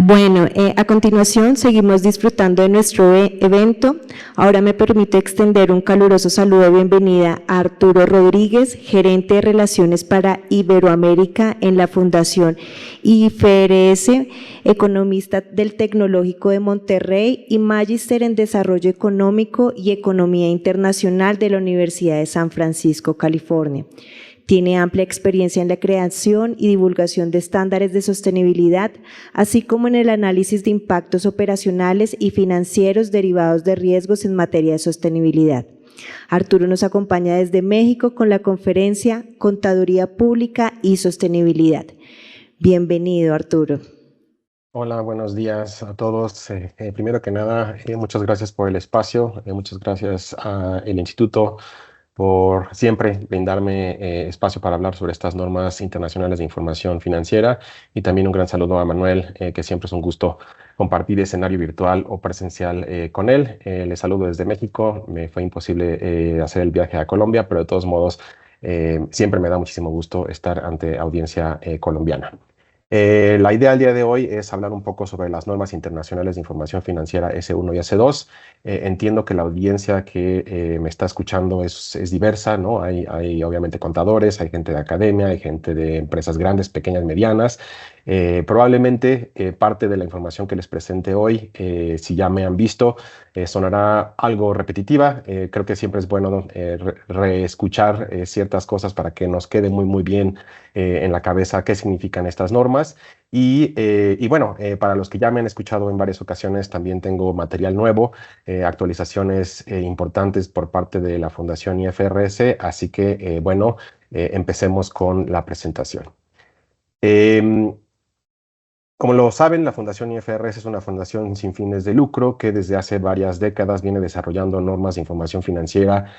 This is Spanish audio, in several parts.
Bueno, a continuación seguimos disfrutando de nuestro evento. Ahora me permite extender un caluroso saludo de bienvenida a Arturo Rodríguez, gerente de Relaciones para Iberoamérica en la Fundación IFRS, economista del Tecnológico de Monterrey y magíster en Desarrollo Económico y Economía Internacional de la Universidad de San Francisco, California. Tiene amplia experiencia en la creación y divulgación de estándares de sostenibilidad, así como en el análisis de impactos operacionales y financieros derivados de riesgos en materia de sostenibilidad. Arturo nos acompaña desde México con la conferencia Contaduría Pública y Sostenibilidad. Bienvenido, Arturo. Hola, buenos días a todos. Primero que nada, muchas gracias por el espacio, muchas gracias al Instituto por siempre brindarme espacio para hablar sobre estas normas internacionales de información financiera, y también un gran saludo a Manuel, que siempre es un gusto compartir escenario virtual o presencial con él. Les saludo desde México. Me fue imposible hacer el viaje a Colombia, pero de todos modos siempre me da muchísimo gusto estar ante audiencia colombiana. La idea del día de hoy es hablar un poco sobre las normas internacionales de información financiera S1 y S2. Entiendo que la audiencia que me está escuchando es diversa, ¿no? Hay obviamente contadores, hay gente de academia, hay gente de empresas grandes, pequeñas, medianas. Probablemente parte de la información que les presente hoy, si ya me han visto, sonará algo repetitiva. Creo que siempre es bueno reescuchar ciertas cosas para que nos quede muy bien en la cabeza qué significan estas normas. Y bueno, para los que ya me han escuchado en varias ocasiones, también tengo material nuevo, actualizaciones importantes por parte de la Fundación IFRS, así que bueno, empecemos con la presentación. Como lo saben, la Fundación IFRS es una fundación sin fines de lucro que desde hace varias décadas viene desarrollando normas de información financiera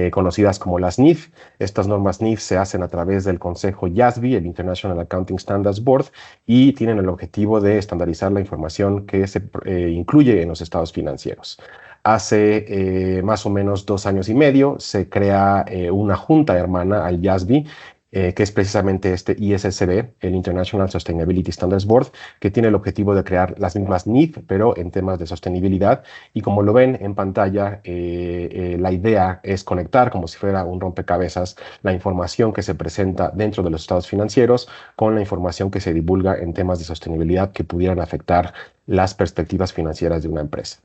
conocidas como las NIF. Estas normas NIF se hacen a través del consejo IASB, el International Accounting Standards Board, y tienen el objetivo de estandarizar la información que se incluye en los estados financieros. Hace más o menos 2 años y medio se crea una junta hermana al IASB, que es precisamente este ISSB, el International Sustainability Standards Board, que tiene el objetivo de crear las mismas NIF, pero en temas de sostenibilidad. Y como lo ven en pantalla, la idea es conectar, como si fuera un rompecabezas, la información que se presenta dentro de los estados financieros con la información que se divulga en temas de sostenibilidad que pudieran afectar las perspectivas financieras de una empresa.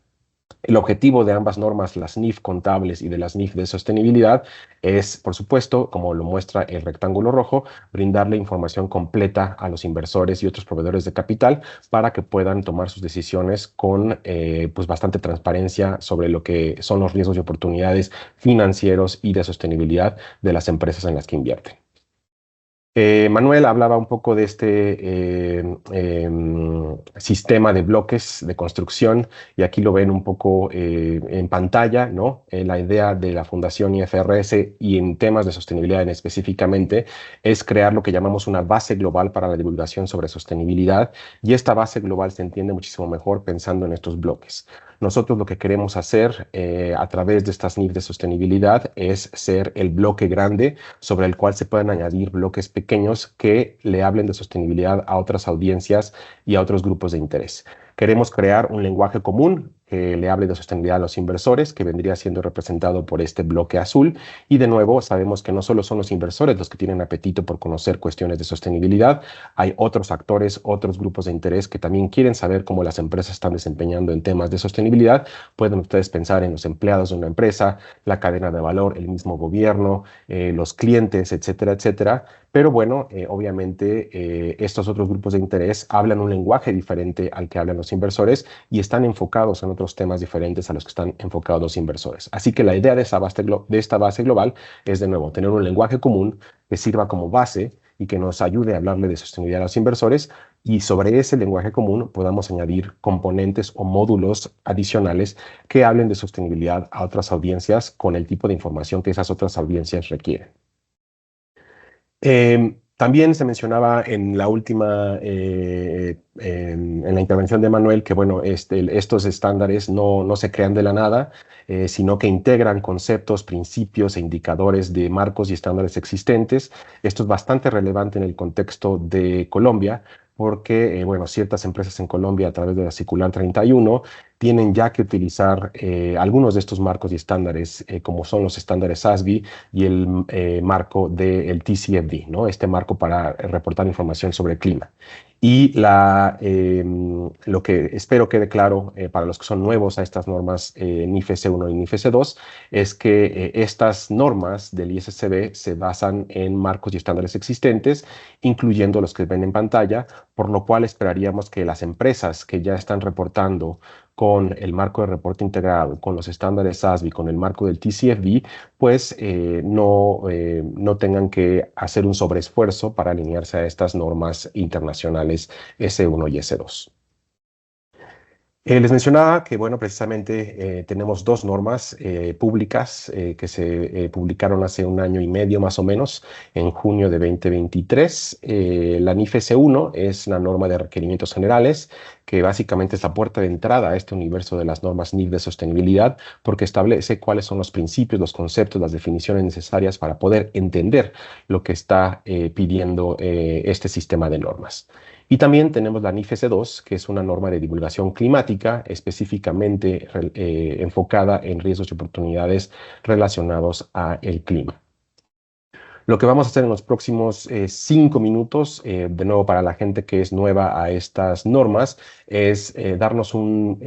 El objetivo de ambas normas, las NIF contables y de las NIF de sostenibilidad, es, por supuesto, como lo muestra el rectángulo rojo, brindarle información completa a los inversores y otros proveedores de capital para que puedan tomar sus decisiones con pues bastante transparencia sobre lo que son los riesgos y oportunidades financieros y de sostenibilidad de las empresas en las que invierten. Manuel hablaba un poco de este sistema de bloques de construcción, y aquí lo ven un poco en pantalla, ¿no? La idea de la Fundación IFRS y en temas de sostenibilidad específicamente es crear lo que llamamos una base global para la divulgación sobre sostenibilidad, y esta base global se entiende muchísimo mejor pensando en estos bloques. Nosotros lo que queremos hacer a través de estas NIF de sostenibilidad es ser el bloque grande sobre el cual se pueden añadir bloques pequeños que le hablen de sostenibilidad a otras audiencias y a otros grupos de interés. Queremos crear un lenguaje común que le hable de sostenibilidad a los inversores, que vendría siendo representado por este bloque azul. Y de nuevo, sabemos que no solo son los inversores los que tienen apetito por conocer cuestiones de sostenibilidad, hay otros actores, otros grupos de interés que también quieren saber cómo las empresas están desempeñando en temas de sostenibilidad. Pueden ustedes pensar en los empleados de una empresa, la cadena de valor, el mismo gobierno, los clientes, etcétera, etcétera. Pero bueno, obviamente estos otros grupos de interés hablan un lenguaje diferente al que hablan los inversores y están enfocados en otros temas diferentes a los que están enfocados los inversores. Así que la idea de esta base global es, de nuevo, tener un lenguaje común que sirva como base y que nos ayude a hablarle de sostenibilidad a los inversores, y sobre ese lenguaje común podamos añadir componentes o módulos adicionales que hablen de sostenibilidad a otras audiencias con el tipo de información que esas otras audiencias requieren. También se mencionaba en la última, en la intervención de Manuel, que bueno, estos estándares no se crean de la nada, sino que integran conceptos, principios e indicadores de marcos y estándares existentes. Esto es bastante relevante en el contexto de Colombia, porque, bueno, ciertas empresas en Colombia a través de la Circular 31 tienen ya que utilizar algunos de estos marcos y estándares, como son los estándares ASBEE y el marco del TCFD, ¿no? Este marco para reportar información sobre el clima. Y lo que espero quede claro para los que son nuevos a estas normas NIFES 1 y NIFES 2 es que estas normas del ISSB se basan en marcos y estándares existentes, incluyendo los que ven en pantalla, por lo cual esperaríamos que las empresas que ya están reportando con el marco de reporte integrado, con los estándares ASBEE, con el marco del TCFD, pues no tengan que hacer un sobreesfuerzo para alinearse a estas normas internacionales S1 y S2. Les mencionaba que, bueno, precisamente tenemos dos normas públicas que se publicaron hace un año y medio más o menos, en junio de 2023. La NIF S1 es la norma de requerimientos generales, que básicamente es la puerta de entrada a este universo de las normas NIF de sostenibilidad, porque establece cuáles son los principios, los conceptos, las definiciones necesarias para poder entender lo que está pidiendo este sistema de normas. Y también tenemos la NIF S2, que es una norma de divulgación climática específicamente enfocada en riesgos y oportunidades relacionados al clima. Lo que vamos a hacer en los próximos 5 minutos, de nuevo para la gente que es nueva a estas normas, es darnos un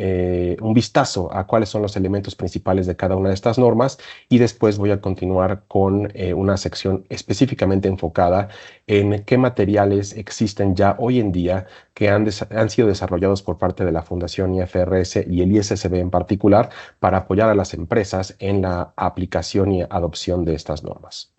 vistazo a cuáles son los elementos principales de cada una de estas normas y después voy a continuar con una sección específicamente enfocada en qué materiales existen ya hoy en día que han sido desarrollados por parte de la Fundación IFRS y el ISSB en particular para apoyar a las empresas en la aplicación y adopción de estas normas.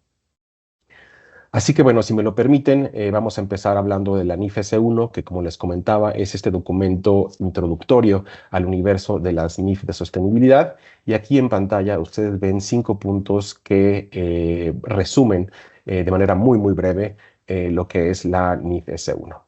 Así que bueno, si me lo permiten, vamos a empezar hablando de la NIF S1, que como les comentaba, es este documento introductorio al universo de las NIF de sostenibilidad. Y aquí en pantalla ustedes ven 5 puntos que resumen de manera muy, muy breve lo que es la NIF S1.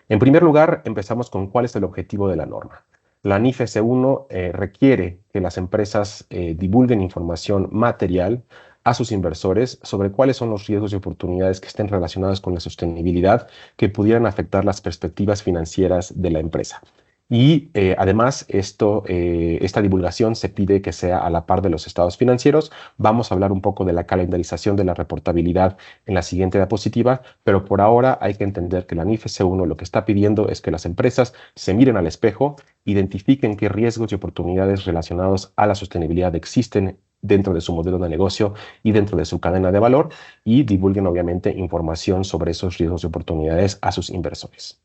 En primer lugar, empezamos con cuál es el objetivo de la norma. La NIF S1 requiere que las empresas divulguen información material a sus inversores sobre cuáles son los riesgos y oportunidades que estén relacionadas con la sostenibilidad que pudieran afectar las perspectivas financieras de la empresa. Y además, esta divulgación se pide que sea a la par de los estados financieros. Vamos a hablar un poco de la calendarización de la reportabilidad en la siguiente diapositiva, pero por ahora hay que entender que la NIF S1 lo que está pidiendo es que las empresas se miren al espejo, identifiquen qué riesgos y oportunidades relacionados a la sostenibilidad existen dentro de su modelo de negocio y dentro de su cadena de valor y divulguen obviamente información sobre esos riesgos y oportunidades a sus inversores.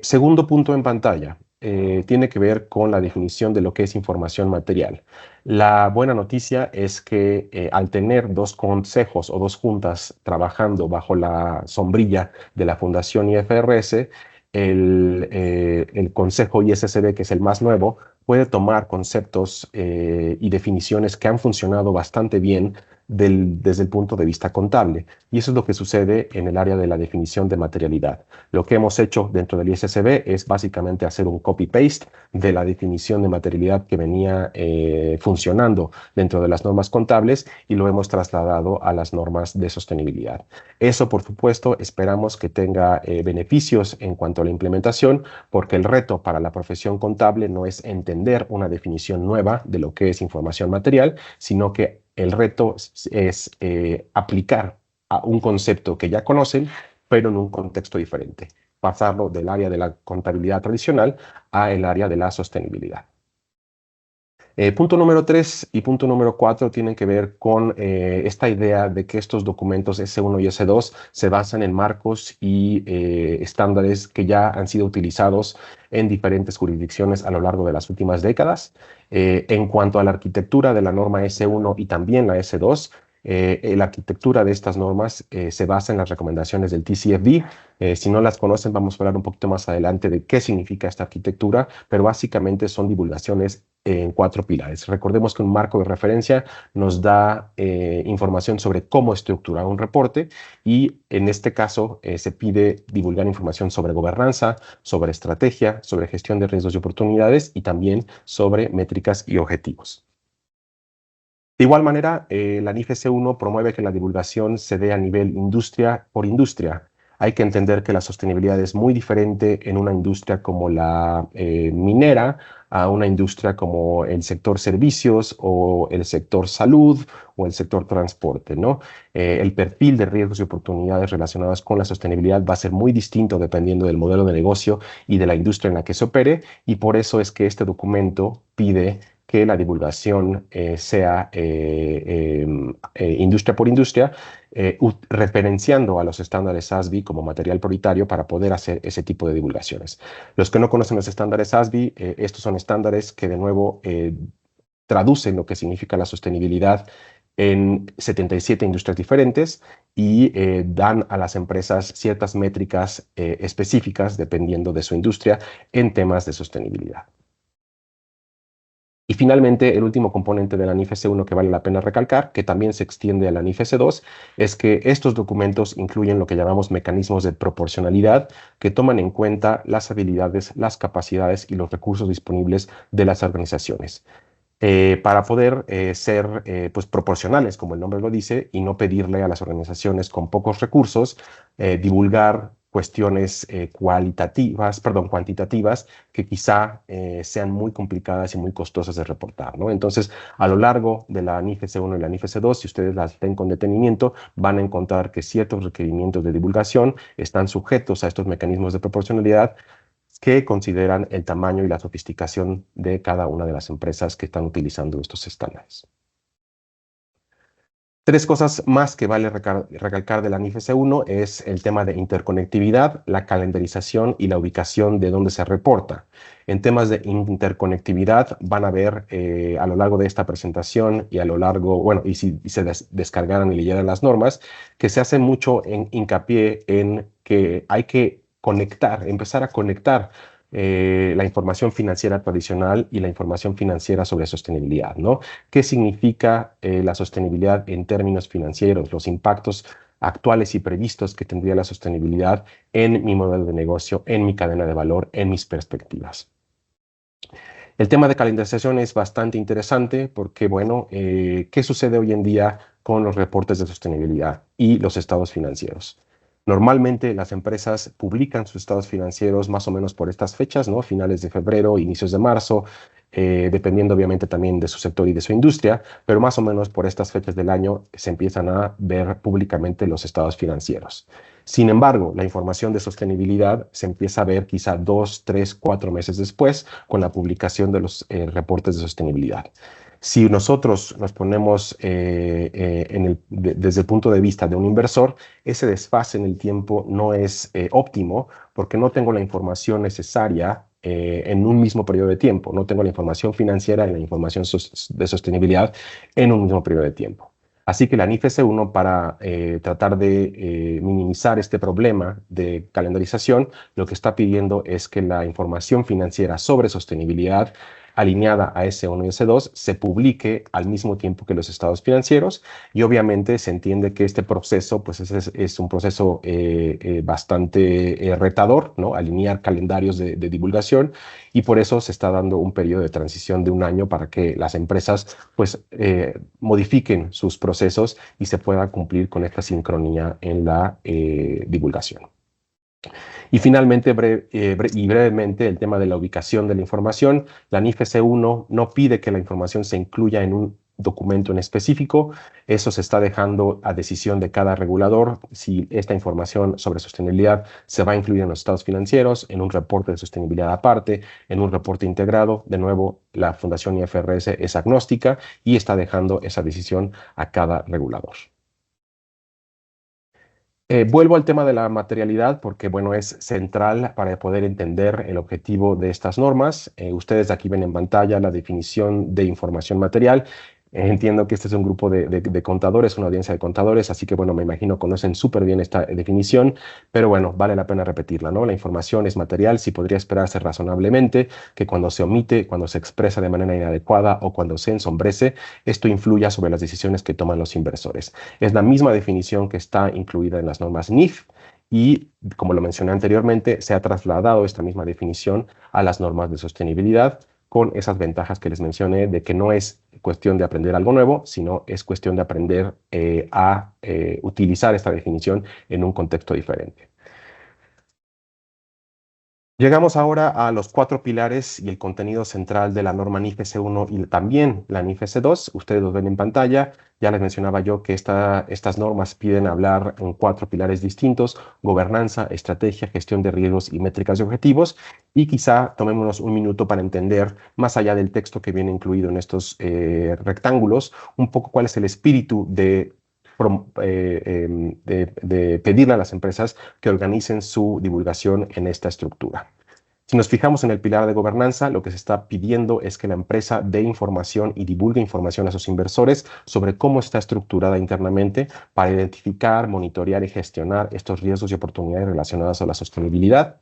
Segundo punto en pantalla, tiene que ver con la definición de lo que es información material. La buena noticia es que al tener dos consejos o dos juntas trabajando bajo la sombrilla de la Fundación IFRS, el Consejo ISSB, que es el más nuevo, puede tomar conceptos y definiciones que han funcionado bastante bien desde el punto de vista contable. Y eso es lo que sucede en el área de la definición de materialidad. Lo que hemos hecho dentro del ISSB es básicamente hacer un copy-paste de la definición de materialidad que venía funcionando dentro de las normas contables y lo hemos trasladado a las normas de sostenibilidad. Eso, por supuesto, esperamos que tenga beneficios en cuanto a la implementación, porque el reto para la profesión contable no es entender una definición nueva de lo que es información material, sino que el reto es aplicar a un concepto que ya conocen, pero en un contexto diferente. Pasarlo del área de la contabilidad tradicional a el área de la sostenibilidad. Punto número 3 y punto número 4 tienen que ver con esta idea de que estos documentos S1 y S2 se basan en marcos y estándares que ya han sido utilizados en diferentes jurisdicciones a lo largo de las últimas décadas. En cuanto a la arquitectura de la norma S1 y también la S2, la arquitectura de estas normas se basa en las recomendaciones del TCFD. Si no las conocen, vamos a hablar un poquito más adelante de qué significa esta arquitectura, pero básicamente son divulgaciones en 4 pilares. Recordemos que un marco de referencia nos da información sobre cómo estructurar un reporte y en este caso se pide divulgar información sobre gobernanza, sobre estrategia, sobre gestión de riesgos y oportunidades y también sobre métricas y objetivos. De igual manera, la NIF S1 promueve que la divulgación se dé a nivel industria por industria. Hay que entender que la sostenibilidad es muy diferente en una industria como la minera a una industria como el sector servicios o el sector salud o el sector transporte, ¿no? El perfil de riesgos y oportunidades relacionadas con la sostenibilidad va a ser muy distinto dependiendo del modelo de negocio y de la industria en la que se opere, y por eso es que este documento pide que la divulgación sea industria por industria, referenciando a los estándares SASB como material prioritario para poder hacer ese tipo de divulgaciones. Los que no conocen los estándares SASB, estos son estándares que de nuevo traducen lo que significa la sostenibilidad en 77 industrias diferentes y dan a las empresas ciertas métricas específicas dependiendo de su industria en temas de sostenibilidad. Y finalmente, el último componente de la NIF S1 que vale la pena recalcar, que también se extiende a la NIF S2, es que estos documentos incluyen lo que llamamos mecanismos de proporcionalidad, que toman en cuenta las habilidades, las capacidades y los recursos disponibles de las organizaciones. Para poder ser pues proporcionales, como el nombre lo dice, y no pedirle a las organizaciones con pocos recursos divulgar cuestiones cuantitativas que quizá sean muy complicadas y muy costosas de reportar, ¿no? Entonces, a lo largo de la NIF S1 y la NIF S2, si ustedes las ven con detenimiento, van a encontrar que ciertos requerimientos de divulgación están sujetos a estos mecanismos de proporcionalidad que consideran el tamaño y la sofisticación de cada una de las empresas que están utilizando estos estándares. Tres cosas más que vale recalcar de la NIF S1 es el tema de interconectividad, la calendarización y la ubicación de donde se reporta. En temas de interconectividad van a ver a lo largo de esta presentación y a lo largo, bueno, y si se descargaran y leyeran las normas, que se hace mucho hincapié en que hay que empezar a conectar la información financiera tradicional y la información financiera sobre sostenibilidad, ¿no? ¿Qué significa la sostenibilidad en términos financieros? Los impactos actuales y previstos que tendría la sostenibilidad en mi modelo de negocio, en mi cadena de valor, en mis perspectivas. El tema de calendarización es bastante interesante porque, bueno, ¿qué sucede hoy en día con los reportes de sostenibilidad y los estados financieros? Normalmente las empresas publican sus estados financieros más o menos por estas fechas, ¿no? Finales de febrero, inicios de marzo, dependiendo obviamente también de su sector y de su industria, pero más o menos por estas fechas del año se empiezan a ver públicamente los estados financieros. Sin embargo, la información de sostenibilidad se empieza a ver quizá 2, 3, 4 meses después con la publicación de los reportes de sostenibilidad. Si nosotros nos ponemos desde el punto de vista de un inversor, ese desfase en el tiempo no es óptimo porque no tengo la información necesaria en un mismo periodo de tiempo. No tengo la información financiera y la información de sostenibilidad en un mismo periodo de tiempo. Así que la NIF S1, para tratar de minimizar este problema de calendarización, lo que está pidiendo es que la información financiera sobre sostenibilidad alineada a S1 y S2 se publique al mismo tiempo que los estados financieros, y obviamente se entiende que este proceso pues es un proceso bastante retador, ¿no? Alinear calendarios de divulgación, y por eso se está dando un periodo de transición de un año para que las empresas pues modifiquen sus procesos y se pueda cumplir con esta sincronía en la divulgación. Y finalmente, brevemente, el tema de la ubicación de la información. La NIF S1 no pide que la información se incluya en un documento en específico. Eso se está dejando a decisión de cada regulador si esta información sobre sostenibilidad se va a incluir en los estados financieros, en un reporte de sostenibilidad aparte, en un reporte integrado. De nuevo, la Fundación IFRS es agnóstica y está dejando esa decisión a cada regulador. Vuelvo al tema de la materialidad porque, bueno, es central para poder entender el objetivo de estas normas. Ustedes aquí ven en pantalla la definición de información material. Entiendo que este es un grupo de contadores, una audiencia de contadores, así que, bueno, me imagino conocen súper bien esta definición, pero bueno, vale la pena repetirla, ¿no? La información es material si podría esperarse razonablemente que cuando se omite, cuando se expresa de manera inadecuada o cuando se ensombrece, esto influya sobre las decisiones que toman los inversores. Es la misma definición que está incluida en las normas NIF y, como lo mencioné anteriormente, se ha trasladado esta misma definición a las normas de sostenibilidad, con esas ventajas que les mencioné de que no es cuestión de aprender algo nuevo, sino es cuestión de aprender a utilizar esta definición en un contexto diferente. Llegamos ahora a los 4 pilares y el contenido central de la norma NIF S1 y también la NIF S2. Ustedes los ven en pantalla. Ya les mencionaba yo que estas normas piden hablar en 4 pilares distintos: gobernanza, estrategia, gestión de riesgos y métricas de objetivos. Y quizá tomémonos un minuto para entender, más allá del texto que viene incluido en estos rectángulos, un poco cuál es el espíritu de pedirle a las empresas que organicen su divulgación en esta estructura. Si nos fijamos en el pilar de gobernanza, lo que se está pidiendo es que la empresa dé información y divulgue información a sus inversores sobre cómo está estructurada internamente para identificar, monitorear y gestionar estos riesgos y oportunidades relacionadas a la sostenibilidad.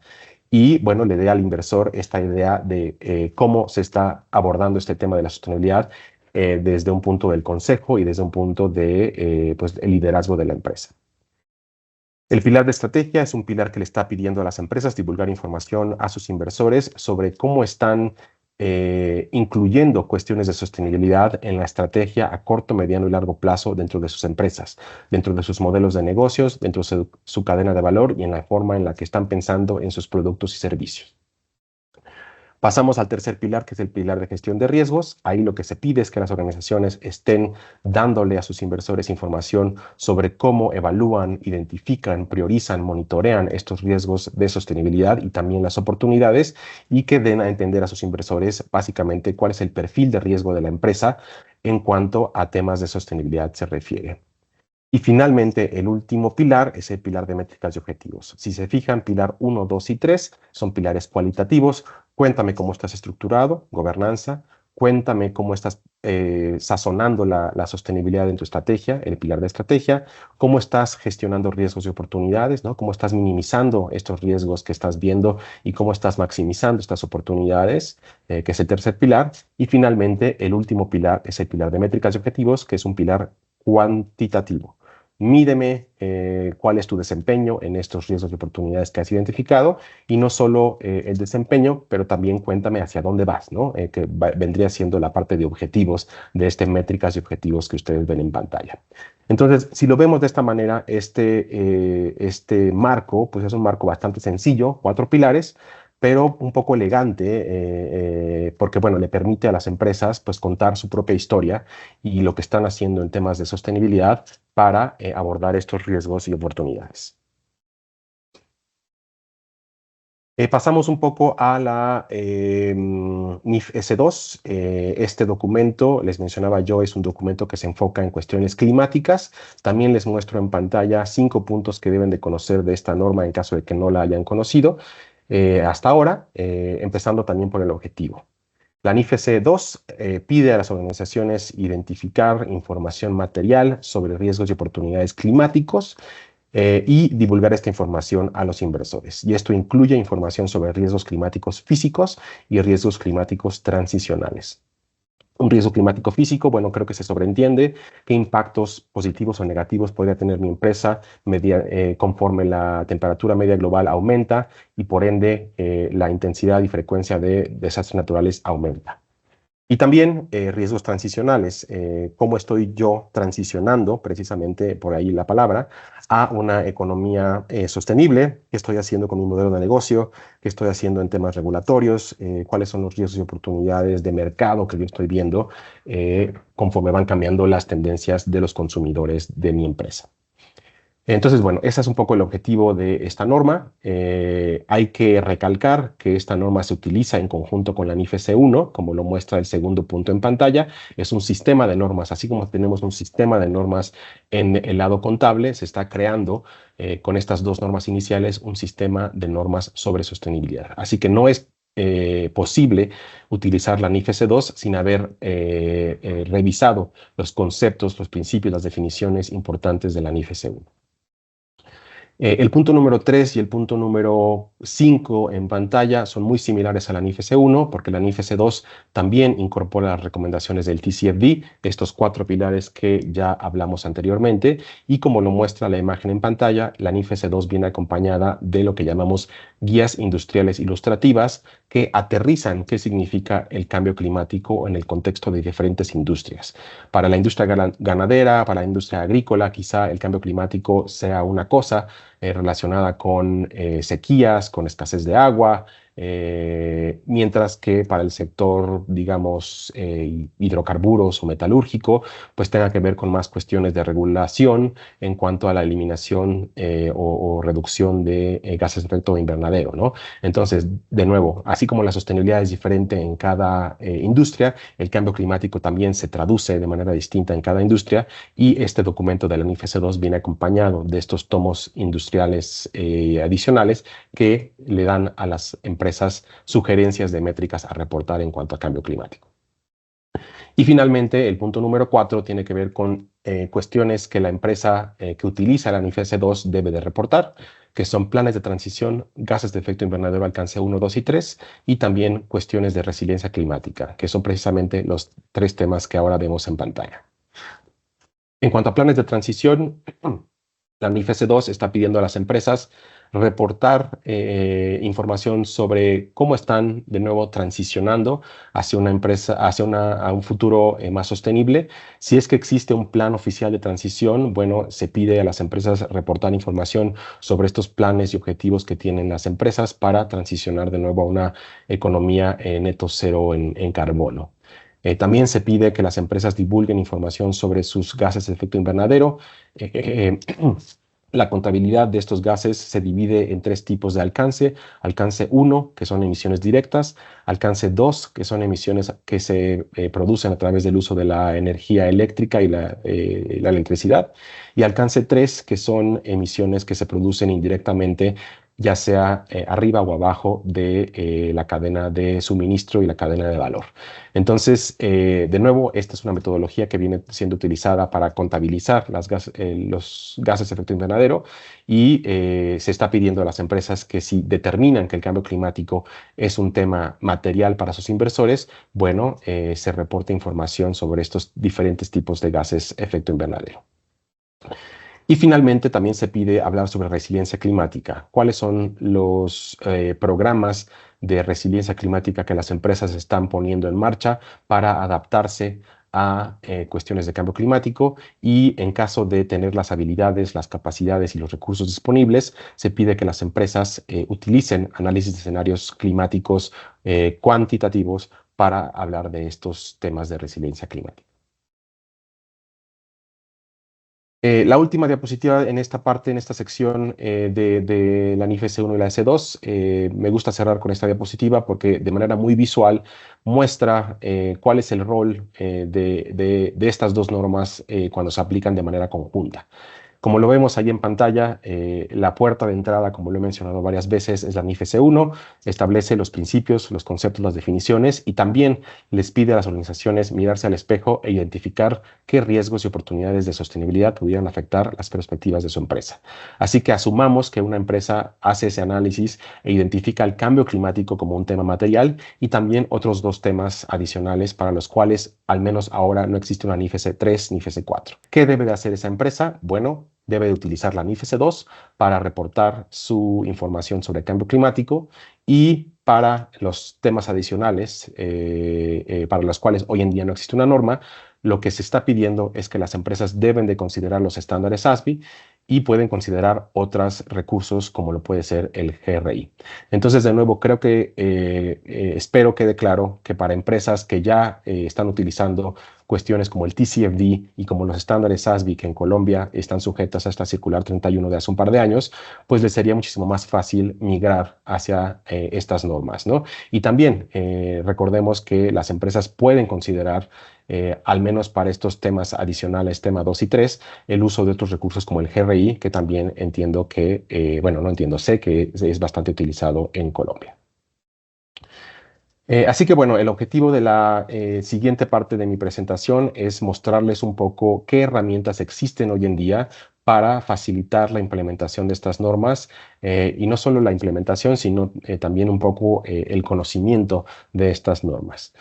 Y bueno, le dé al inversor esta idea de cómo se está abordando este tema de la sostenibilidad desde un punto del consejo y desde un punto de pues, el liderazgo de la empresa. El pilar de estrategia es un pilar que le está pidiendo a las empresas divulgar información a sus inversores sobre cómo están incluyendo cuestiones de sostenibilidad en la estrategia a corto, mediano y largo plazo dentro de sus empresas, dentro de sus modelos de negocios, dentro de su cadena de valor y en la forma en la que están pensando en sus productos y servicios. Pasamos al tercer pilar, que es el pilar de gestión de riesgos. Ahí lo que se pide es que las organizaciones estén dándole a sus inversores información sobre cómo evalúan, identifican, priorizan, monitorean estos riesgos de sostenibilidad y también las oportunidades, y que den a entender a sus inversores básicamente cuál es el perfil de riesgo de la empresa en cuanto a temas de sostenibilidad se refiere. Y finalmente, el último pilar es el pilar de métricas y objetivos. Si se fijan, pilar 1, 2 y 3 son pilares cualitativos. Cuéntame cómo estás estructurado, gobernanza. Cuéntame cómo estás sazonando la sostenibilidad en tu estrategia, el pilar de estrategia. Cómo estás gestionando riesgos y oportunidades, ¿no? Cómo estás minimizando estos riesgos que estás viendo y cómo estás maximizando estas oportunidades, que es el tercer pilar. Y finalmente, el último pilar es el pilar de métricas y objetivos, que es un pilar cuantitativo. Mídeme cuál es tu desempeño en estos riesgos y oportunidades que has identificado, y no solo el desempeño, pero también cuéntame hacia dónde vas, ¿no? Que vendría siendo la parte de objetivos de estas métricas y objetivos que ustedes ven en pantalla. Entonces, si lo vemos de esta manera, este marco, pues es un marco bastante sencillo, 4 pilares, pero un poco elegante, porque bueno, le permite a las empresas pues contar su propia historia y lo que están haciendo en temas de sostenibilidad para abordar estos riesgos y oportunidades. Pasamos un poco a la NIF S2. Este documento, les mencionaba yo, es un documento que se enfoca en cuestiones climáticas. También les muestro en pantalla 5 puntos que deben de conocer de esta norma en caso de que no la hayan conocido hasta ahora, empezando también por el objetivo. La NIF S2 pide a las organizaciones identificar información material sobre riesgos y oportunidades climáticos y divulgar esta información a los inversores. Y esto incluye información sobre riesgos climáticos físicos y riesgos climáticos transicionales. Un riesgo climático físico, bueno, creo que se sobreentiende qué impactos positivos o negativos podría tener mi empresa conforme la temperatura media global aumenta y por ende la intensidad y frecuencia de desastres naturales aumenta. Y también riesgos transicionales, cómo estoy yo transicionando, precisamente por ahí la palabra, a una economía sostenible, qué estoy haciendo con mi modelo de negocio, qué estoy haciendo en temas regulatorios, cuáles son los riesgos y oportunidades de mercado que yo estoy viendo conforme van cambiando las tendencias de los consumidores de mi empresa. Entonces, bueno, ese es un poco el objetivo de esta norma. Hay que recalcar que esta norma se utiliza en conjunto con la NIF S1, como lo muestra el segundo punto en pantalla. Es un sistema de normas, así como tenemos un sistema de normas en el lado contable, se está creando con estas 2 normas iniciales un sistema de normas sobre sostenibilidad. Así que no es posible utilizar la NIF S2 sin haber revisado los conceptos, los principios, las definiciones importantes de la NIF S1. El punto número 3 y el punto número 5 en pantalla son muy similares a la NIF S1, porque la NIF S2 también incorpora las recomendaciones del TCFD, estos 4 pilares que ya hablamos anteriormente, y como lo muestra la imagen en pantalla, la NIF S2 viene acompañada de lo que llamamos guías industriales ilustrativas que aterrizan qué significa el cambio climático en el contexto de diferentes industrias. Para la industria ganadera, para la industria agrícola, quizá el cambio climático sea una cosa relacionada con sequías, con escasez de agua, mientras que para el sector, digamos, hidrocarburos o metalúrgico, pues tenga que ver con más cuestiones de regulación en cuanto a la eliminación o reducción de gases de efecto invernadero, ¿no? Entonces, de nuevo, así como la sostenibilidad es diferente en cada industria, el cambio climático también se traduce de manera distinta en cada industria, y este documento de la NIFC2 viene acompañado de estos tomos industriales adicionales que le dan a las empresas sugerencias de métricas a reportar en cuanto a cambio climático. Y finalmente, el punto número 4 tiene que ver con cuestiones que la empresa que utiliza la NIFC2 debe de reportar, que son planes de transición, gases de efecto invernadero alcance 1, 2 y 3, y también cuestiones de resiliencia climática, que son precisamente los 3 temas que ahora vemos en pantalla. En cuanto a planes de transición, la NIFC2 está pidiendo a las empresas reportar información sobre cómo están de nuevo transicionando hacia una empresa, a un futuro más sostenible. Si es que existe un plan oficial de transición, bueno, se pide a las empresas reportar información sobre estos planes y objetivos que tienen las empresas para transicionar de nuevo a una economía neto cero en carbono. También se pide que las empresas divulguen información sobre sus gases de efecto invernadero. La contabilidad de estos gases se divide en 3 tipos de alcance. Alcance 1, que son emisiones directas. Alcance 2, que son emisiones que se producen a través del uso de la energía eléctrica y la electricidad. Y alcance 3, que son emisiones que se producen indirectamente, ya sea arriba o abajo de la cadena de suministro y la cadena de valor. Entonces, de nuevo, esta es una metodología que viene siendo utilizada para contabilizar los gases de efecto invernadero, y se está pidiendo a las empresas que si determinan que el cambio climático es un tema material para sus inversores, bueno, se reporte información sobre estos diferentes tipos de gases de efecto invernadero. Y finalmente también se pide hablar sobre resiliencia climática. ¿Cuáles son los programas de resiliencia climática que las empresas están poniendo en marcha para adaptarse a cuestiones de cambio climático? Y en caso de tener las habilidades, las capacidades y los recursos disponibles, se pide que las empresas utilicen análisis de escenarios climáticos cuantitativos para hablar de estos temas de resiliencia climática. La última diapositiva en esta parte, en esta sección de la NIF S1 y la S2, me gusta cerrar con esta diapositiva porque de manera muy visual muestra cuál es el rol de estas 2 normas cuando se aplican de manera conjunta. Como lo vemos ahí en pantalla, la puerta de entrada, como lo he mencionado varias veces, es la NIF S1, establece los principios, los conceptos, las definiciones, y también les pide a las organizaciones mirarse al espejo e identificar qué riesgos y oportunidades de sostenibilidad pudieran afectar las perspectivas de su empresa. Así que asumamos que una empresa hace ese análisis e identifica el cambio climático como un tema material, y también otros 2 temas adicionales para los cuales al menos ahora no existe una NIF S3 ni S4. ¿Qué debe de hacer esa empresa? Bueno, debe de utilizar la NIF S2 para reportar su información sobre el cambio climático, y para los temas adicionales para los cuales hoy en día no existe una norma, lo que se está pidiendo es que las empresas deben de considerar los estándares SASB y pueden considerar otros recursos como lo puede ser el GRI. Entonces, de nuevo, creo que espero quede claro que para empresas que ya están utilizando cuestiones como el TCFD y como los estándares SASB, que en Colombia están sujetas a esta circular 31 de hace un par de años, pues les sería muchísimo más fácil migrar hacia estas normas, ¿no? Y también recordemos que las empresas pueden considerar, al menos para estos temas adicionales, tema 2 y 3, el uso de otros recursos como el GRI, que también entiendo que, bueno, no entiendo, sé que es bastante utilizado en Colombia. Así que bueno, el objetivo de la siguiente parte de mi presentación es mostrarles un poco qué herramientas existen hoy en día para facilitar la implementación de estas normas, y no solo la implementación, sino también un poco el conocimiento de estas normas.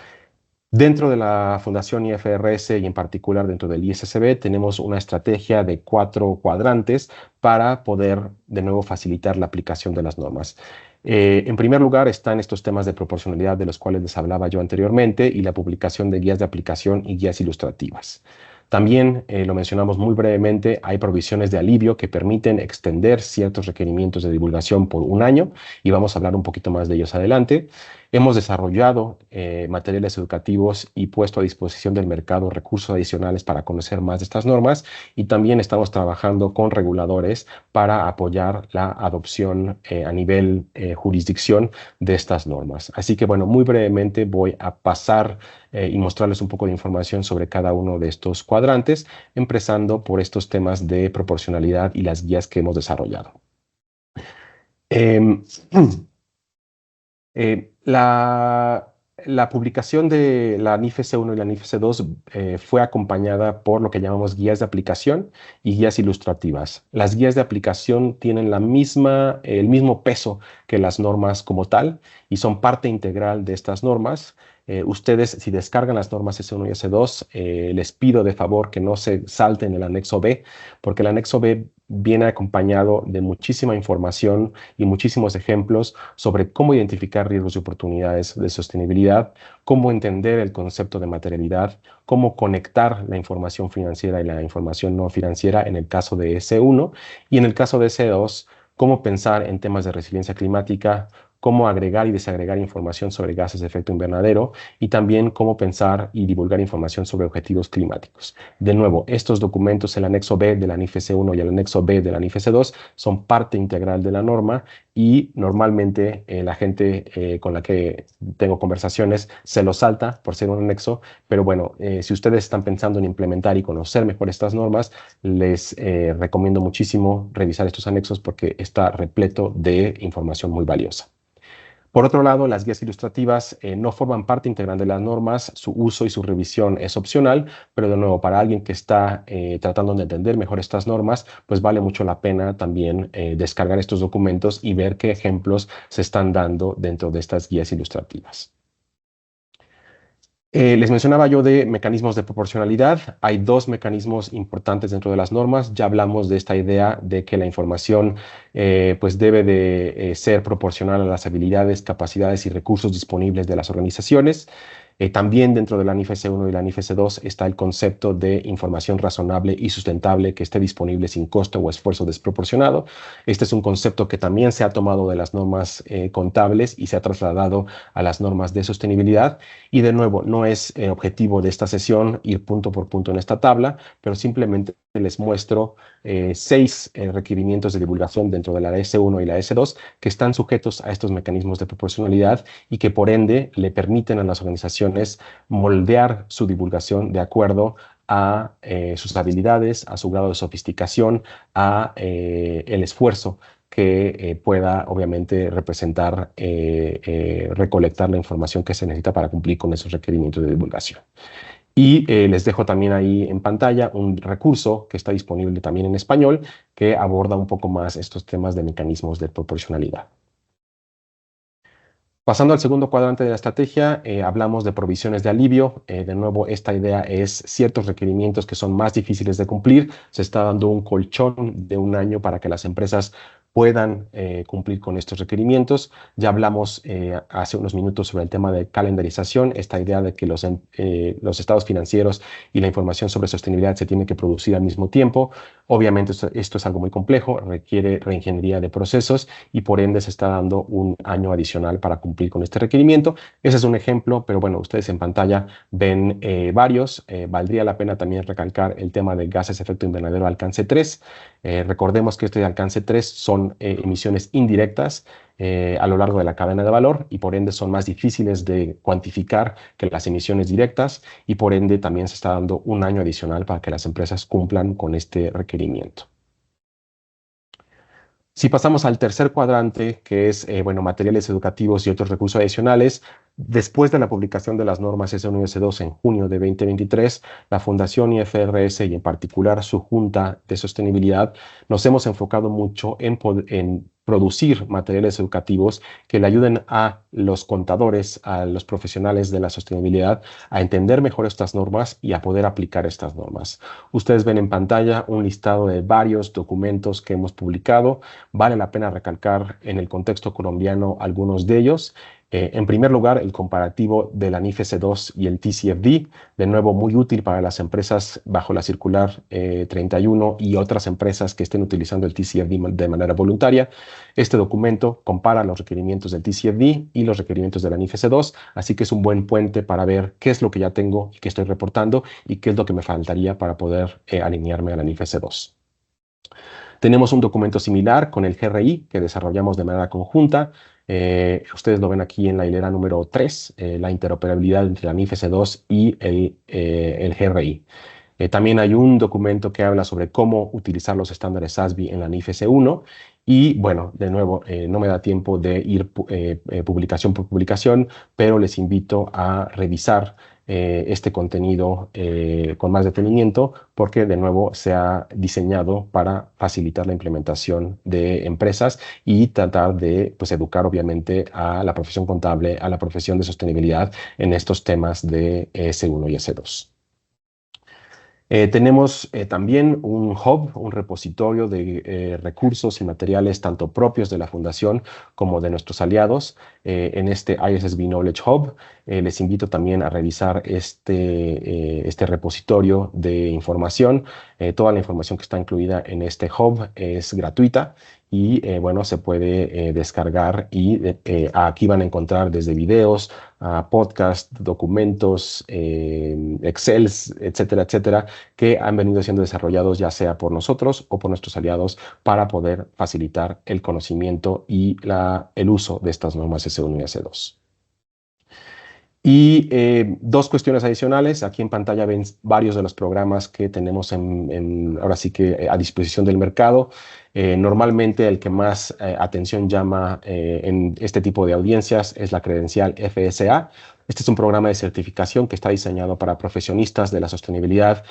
Dentro de la Fundación IFRS y en particular dentro del ISSB tenemos una estrategia de 4 cuadrantes para poder de nuevo facilitar la aplicación de las normas. En primer lugar están estos temas de proporcionalidad de los cuales les hablaba yo anteriormente, y la publicación de guías de aplicación y guías ilustrativas. También, lo mencionamos muy brevemente, hay provisiones de alivio que permiten extender ciertos requerimientos de divulgación por un año y vamos a hablar un poquito más de ellos adelante. Hemos desarrollado materiales educativos y puesto a disposición del mercado recursos adicionales para conocer más de estas normas y también estamos trabajando con reguladores para apoyar la adopción a nivel jurisdicción de estas normas. Así que bueno, muy brevemente voy a pasar y mostrarles un poco de información sobre cada uno de estos cuadrantes, empezando por estos temas de proporcionalidad y las guías que hemos desarrollado. Eh, la publicación de la NIF S1 y la NIF S2 fue acompañada por lo que llamamos guías de aplicación y guías ilustrativas. Las guías de aplicación tienen el mismo peso que las normas como tal y son parte integral de estas normas. Ustedes, si descargan las normas S1 y S2, les pido de favor que no se salten el anexo B, porque el anexo B viene acompañado de muchísima información y muchísimos ejemplos sobre cómo identificar riesgos y oportunidades de sostenibilidad, cómo entender el concepto de materialidad, cómo conectar la información financiera y la información no financiera en el caso de S1 y en el caso de S2, cómo pensar en temas de resiliencia climática, cómo agregar y desagregar información sobre gases de efecto invernadero y también cómo pensar y divulgar información sobre objetivos climáticos. De nuevo, estos documentos, el anexo B de la NIF S1 y el anexo B de la NIF S2, son parte integral de la norma y normalmente la gente con la que tengo conversaciones se lo salta por ser un anexo, pero bueno, si ustedes están pensando en implementar y conocer mejor estas normas, les recomiendo muchísimo revisar estos anexos porque está repleto de información muy valiosa. Por otro lado, las guías ilustrativas no forman parte integral de las normas, su uso y su revisión es opcional, pero de nuevo, para alguien que está tratando de entender mejor estas normas, pues vale mucho la pena también descargar estos documentos y ver qué ejemplos se están dando dentro de estas guías ilustrativas. Les mencionaba yo de mecanismos de proporcionalidad. Hay dos mecanismos importantes dentro de las normas. Ya hablamos de esta idea de que la información pues debe de ser proporcional a las habilidades, capacidades y recursos disponibles de las organizaciones. También dentro de la NIF S1 y la NIF S2 está el concepto de información razonable y sustentable que esté disponible sin costo o esfuerzo desproporcionado. Este es un concepto que también se ha tomado de las normas contables y se ha trasladado a las normas de sostenibilidad. Y de nuevo, no es objetivo de esta sesión ir punto por punto en esta tabla, pero simplemente les muestro 6 requerimientos de divulgación dentro de la S1 y la S2 que están sujetos a estos mecanismos de proporcionalidad y que por ende le permiten a las organizaciones moldear su divulgación de acuerdo a sus habilidades, a su grado de sofisticación, a el esfuerzo que pueda obviamente representar recolectar la información que se necesita para cumplir con esos requerimientos de divulgación. Y les dejo también ahí en pantalla un recurso que está disponible también en español que aborda un poco más estos temas de mecanismos de proporcionalidad. Pasando al segundo cuadrante de la estrategia, hablamos de provisiones de alivio. De nuevo, esta idea es ciertos requerimientos que son más difíciles de cumplir. Se está dando un colchón de un año para que las empresas puedan cumplir con estos requerimientos. Ya hablamos hace unos minutos sobre el tema de calendarización, esta idea de que los estados financieros y la información sobre sostenibilidad se tienen que producir al mismo tiempo. Obviamente esto es algo muy complejo, requiere reingeniería de procesos y por ende se está dando un año adicional para cumplir con este requerimiento. Ese es un ejemplo, pero bueno, ustedes en pantalla ven varios. Valdría la pena también recalcar el tema de gases de efecto invernadero alcance 3. Recordemos que este alcance 3 son emisiones indirectas a lo largo de la cadena de valor y por ende son más difíciles de cuantificar que las emisiones directas y por ende también se está dando un año adicional para que las empresas cumplan con este requerimiento. Si pasamos al tercer cuadrante, que es bueno, materiales educativos y otros recursos adicionales, después de la publicación de las normas S1 y S2 en junio de 2023, la Fundación IFRS y en particular su Junta de Sostenibilidad nos hemos enfocado mucho en producir materiales educativos que le ayuden a los contadores, a los profesionales de la sostenibilidad a entender mejor estas normas y a poder aplicar estas normas. Ustedes ven en pantalla un listado de varios documentos que hemos publicado. Vale la pena recalcar en el contexto colombiano algunos de ellos. En primer lugar, el comparativo de la NIF S2 y el TCFD, de nuevo muy útil para las empresas bajo la circular 31 y otras empresas que estén utilizando el TCFD de manera voluntaria. Este documento compara los requerimientos del TCFD y los requerimientos de la NIF S2, así que es un buen puente para ver qué es lo que ya tengo y qué estoy reportando y qué es lo que me faltaría para poder alinearme a la NIF S2. Tenemos un documento similar con el GRI que desarrollamos de manera conjunta. Ustedes lo ven aquí en la hilera número 3, la interoperabilidad entre la NIF S2 y el GRI. También hay un documento que habla sobre cómo utilizar los estándares SASB en la NIF S1 y bueno, de nuevo, no me da tiempo de ir publicación por publicación, pero les invito a revisar este contenido con más detenimiento porque de nuevo se ha diseñado para facilitar la implementación de empresas y tratar de pues, educar obviamente a la profesión contable, a la profesión de sostenibilidad en estos temas de S1 y S2. Tenemos también un hub, un repositorio de recursos y materiales tanto propios de la Fundación como de nuestros aliados en este ISSB Knowledge Hub. Les invito también a revisar este repositorio de información. Toda la información que está incluida en este hub es gratuita y bueno, se puede descargar y aquí van a encontrar desde videos, podcasts, documentos, Excels, etcétera, etcétera, que han venido siendo desarrollados ya sea por nosotros o por nuestros aliados para poder facilitar el conocimiento y el uso de estas normas S1 y S2. Y dos cuestiones adicionales. Aquí en pantalla ven varios de los programas que tenemos ahora sí que a disposición del mercado. Normalmente el que más atención llama en este tipo de audiencias es la credencial FSA. Este es un programa de certificación que está diseñado para profesionistas de la sostenibilidad,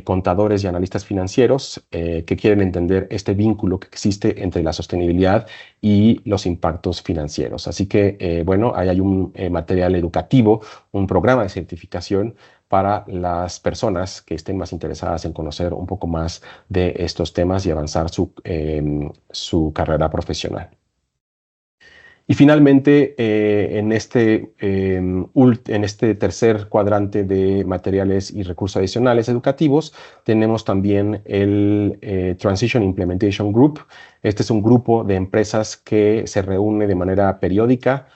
contadores y analistas financieros que quieren entender este vínculo que existe entre la sostenibilidad y los impactos financieros. Así que, bueno, ahí hay un material educativo, un programa de certificación para las personas que estén más interesadas en conocer un poco más de estos temas y avanzar su carrera profesional. Y finalmente, en este tercer cuadrante de materiales y recursos adicionales educativos, tenemos también el Transition Implementation Group. Este es un grupo de empresas que se reúne de manera periódica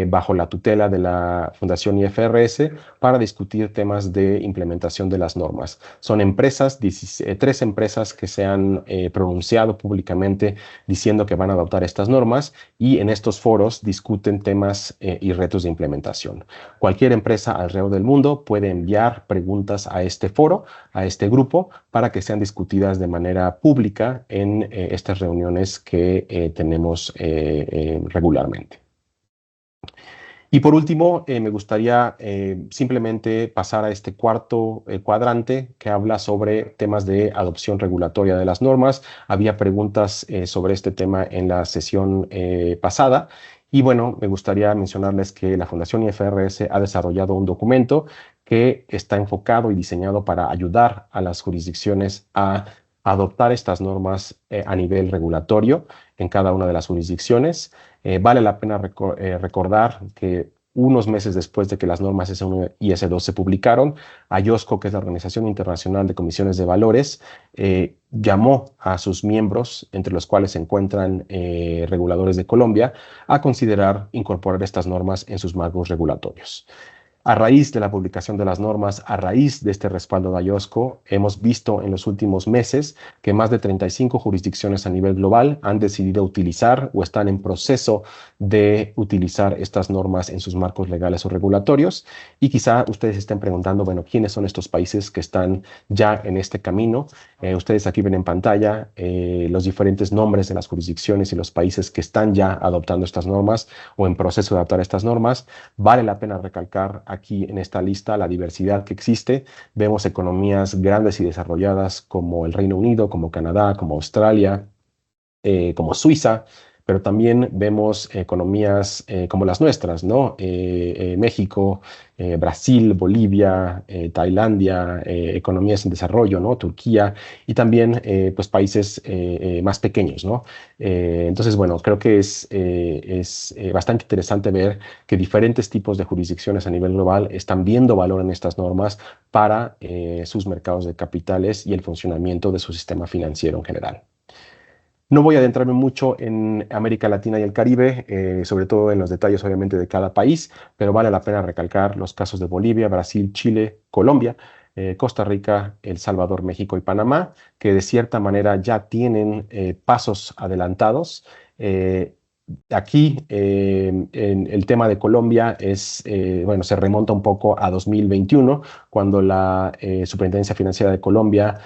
bajo la tutela de la Fundación IFRS para discutir temas de implementación de las normas. Son empresas, 3 empresas que se han pronunciado públicamente diciendo que van a adoptar estas normas y en estos foros discuten temas y retos de implementación. Cualquier empresa alrededor del mundo puede enviar preguntas a este foro, a este grupo, para que sean discutidas de manera pública en estas reuniones que tenemos regularmente. Y por último, me gustaría simplemente pasar a este cuarto cuadrante que habla sobre temas de adopción regulatoria de las normas. Había preguntas sobre este tema en la sesión pasada. Y bueno, me gustaría mencionarles que la Fundación IFRS ha desarrollado un documento que está enfocado y diseñado para ayudar a las jurisdicciones a adoptar estas normas a nivel regulatorio en cada una de las jurisdicciones. Vale la pena recordar que unos meses después de que las normas S1 y S2 se publicaron, IOSCO, que es la Organización Internacional de Comisiones de Valores, llamó a sus miembros, entre los cuales se encuentran reguladores de Colombia, a considerar incorporar estas normas en sus marcos regulatorios. A raíz de la publicación de las normas, a raíz de este respaldo de IOSCO, hemos visto en los últimos meses que más de 35 jurisdicciones a nivel global han decidido utilizar o están en proceso de utilizar estas normas en sus marcos legales o regulatorios. Y quizá ustedes estén preguntando, bueno, ¿quiénes son estos países que están ya en este camino? Ustedes aquí ven en pantalla los diferentes nombres de las jurisdicciones y los países que están ya adoptando estas normas o en proceso de adoptar estas normas. Vale la pena recalcar aquí en esta lista la diversidad que existe. Vemos economías grandes y desarrolladas como el Reino Unido, como Canadá, como Australia, como Suiza, pero también vemos economías como las nuestras, ¿no? México, Brasil, Bolivia, Tailandia, economías en desarrollo, ¿no? Turquía y también pues países más pequeños, ¿no? Entonces, bueno, creo que es bastante interesante ver que diferentes tipos de jurisdicciones a nivel global están viendo valor en estas normas para sus mercados de capitales y el funcionamiento de su sistema financiero en general. No voy a adentrarme mucho en América Latina y el Caribe, sobre todo en los detalles obviamente de cada país, pero vale la pena recalcar los casos de Bolivia, Brasil, Chile, Colombia, Costa Rica, El Salvador, México y Panamá, que de cierta manera ya tienen pasos adelantados. Aquí en el tema de Colombia bueno, se remonta un poco a 2021, cuando la Superintendencia Financiera de Colombia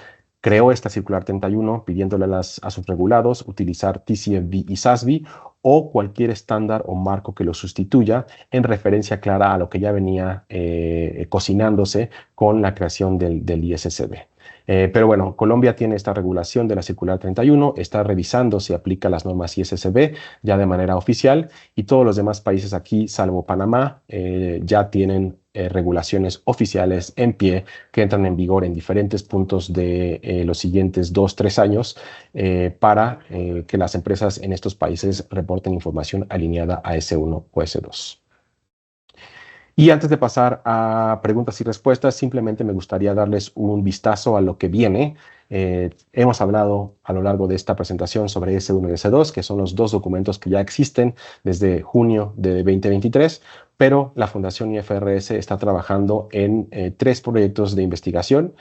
creó esta circular 31 pidiéndole a sus regulados utilizar TCFD y SASB o cualquier estándar o marco que lo sustituya en referencia clara a lo que ya venía cocinándose con la creación del ISSB. Pero bueno, Colombia tiene esta regulación de la circular 31, está revisando si aplica las normas ISSB ya de manera oficial y todos los demás países aquí, salvo Panamá, ya tienen regulaciones oficiales en pie que entran en vigor en diferentes puntos de los siguientes 2-3 años para que las empresas en estos países reporten información alineada a S1 o S2. Y antes de pasar a preguntas y respuestas, simplemente me gustaría darles un vistazo a lo que viene. Hemos hablado a lo largo de esta presentación sobre S1 y S2, que son los dos documentos que ya existen desde junio de 2023, pero la Fundación IFRS está trabajando en 3 proyectos de investigación,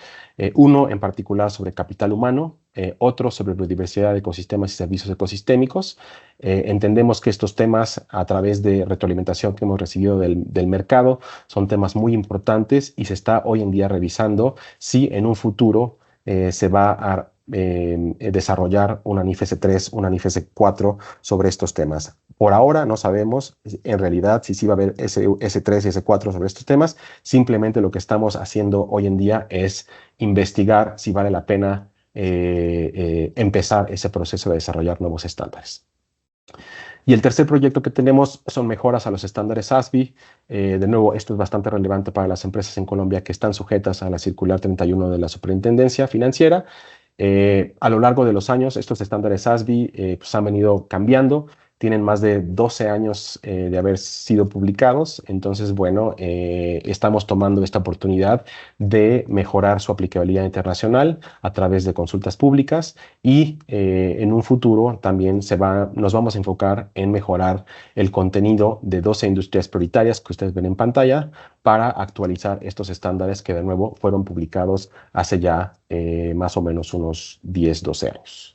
uno en particular sobre capital humano, otro sobre biodiversidad de ecosistemas y servicios ecosistémicos. Entendemos que estos temas, a través de retroalimentación que hemos recibido del mercado, son temas muy importantes y se está hoy en día revisando si en un futuro se va a desarrollar una NIF S3, una NIF S4 sobre estos temas. Por ahora no sabemos en realidad si sí va a haber S3 y S4 sobre estos temas. Simplemente lo que estamos haciendo hoy en día es investigar si vale la pena empezar ese proceso de desarrollar nuevos estándares. Y el tercer proyecto que tenemos son mejoras a los estándares SASB. De nuevo, esto es bastante relevante para las empresas en Colombia que están sujetas a la circular 31 de la Superintendencia Financiera. A lo largo de los años, estos estándares SASB pues han venido cambiando. Tienen más de 12 años de haber sido publicados. Entonces, bueno, estamos tomando esta oportunidad de mejorar su aplicabilidad internacional a través de consultas públicas y en un futuro también nos vamos a enfocar en mejorar el contenido de 12 industrias prioritarias que ustedes ven en pantalla para actualizar estos estándares que de nuevo fueron publicados hace ya más o menos unos 10-12 años.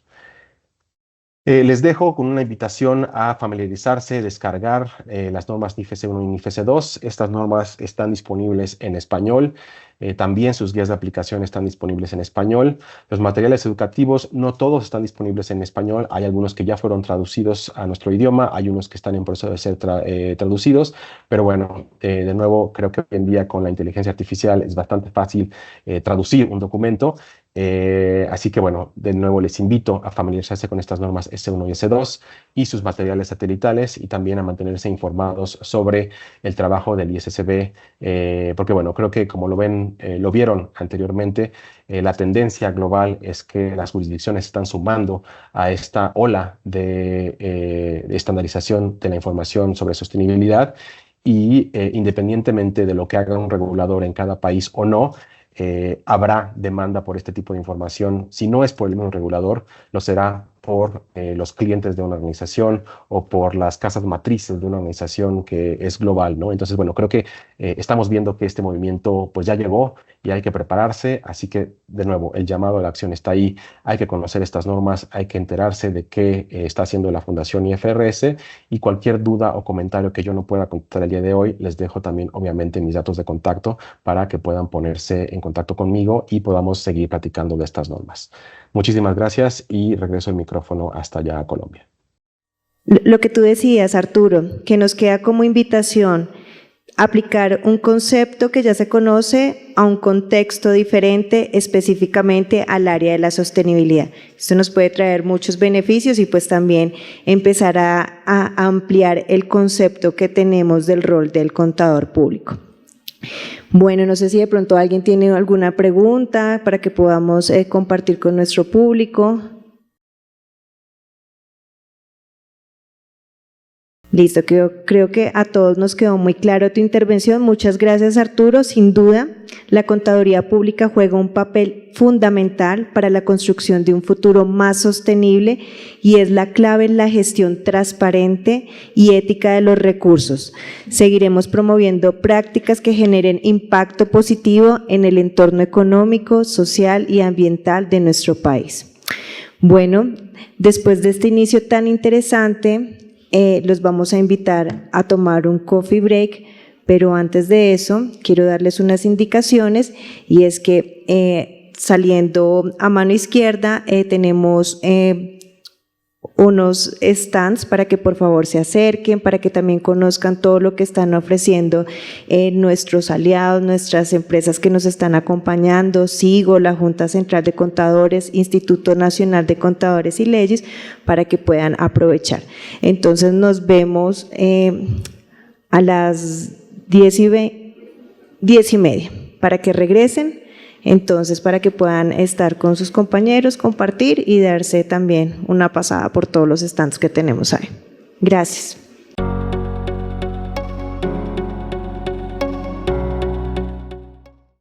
Les dejo con una invitación a familiarizarse, descargar las normas NIF S1 y NIF S2. Estas normas están disponibles en español. También sus guías de aplicación están disponibles en español. Los materiales educativos, no todos están disponibles en español. Hay algunos que ya fueron traducidos a nuestro idioma, hay unos que están en proceso de ser traducidos. Pero bueno, de nuevo, creo que hoy en día con la inteligencia artificial es bastante fácil traducir un documento. Así que bueno, de nuevo les invito a familiarizarse con estas normas S1 y S2 y sus materiales satelitales y también a mantenerse informados sobre el trabajo del ISSB, porque bueno, creo que como lo vieron anteriormente, la tendencia global es que las jurisdicciones están sumando a esta ola de estandarización de la información sobre sostenibilidad y independientemente de lo que haga un regulador en cada país o no, habrá demanda por este tipo de información. Si no es por el mismo regulador, lo será por los clientes de una organización o por las casas matrices de una organización que es global, ¿no? Entonces, bueno, creo que estamos viendo que este movimiento pues ya llegó y hay que prepararse, así que de nuevo el llamado a la acción está ahí, hay que conocer estas normas, hay que enterarse de qué está haciendo la Fundación IFRS y cualquier duda o comentario que yo no pueda contestar el día de hoy, les dejo también obviamente mis datos de contacto para que puedan ponerse en contacto conmigo y podamos seguir platicando de estas normas. Muchísimas gracias y regreso el micrófono hasta allá a Colombia. Lo que tú decías, Arturo, que nos queda como invitación aplicar un concepto que ya se conoce a un contexto diferente, específicamente al área de la sostenibilidad. Esto nos puede traer muchos beneficios y pues también empezar a ampliar el concepto que tenemos del rol del contador público. Bueno, no sé si de pronto alguien tiene alguna pregunta para que podamos compartir con nuestro público. Listo, creo que a todos nos quedó muy claro tu intervención. Muchas gracias, Arturo. Sin duda, la contaduría pública juega un papel fundamental para la construcción de un futuro más sostenible y es la clave en la gestión transparente y ética de los recursos. Seguiremos promoviendo prácticas que generen impacto positivo en el entorno económico, social y ambiental de nuestro país. Bueno, después de este inicio tan interesante, los vamos a invitar a tomar un coffee break, pero antes de eso quiero darles unas indicaciones y es que saliendo a mano izquierda tenemos unos stands para que por favor se acerquen, para que también conozcan todo lo que están ofreciendo nuestros aliados, nuestras empresas que nos están acompañando, SIGO, la Junta Central de Contadores, Instituto Nacional de Contadores y Leyes, para que puedan aprovechar. Entonces nos vemos a las 10:30 para que regresen. Entonces, para que puedan estar con sus compañeros, compartir y darse también una pasada por todos los stands que tenemos ahí. Gracias.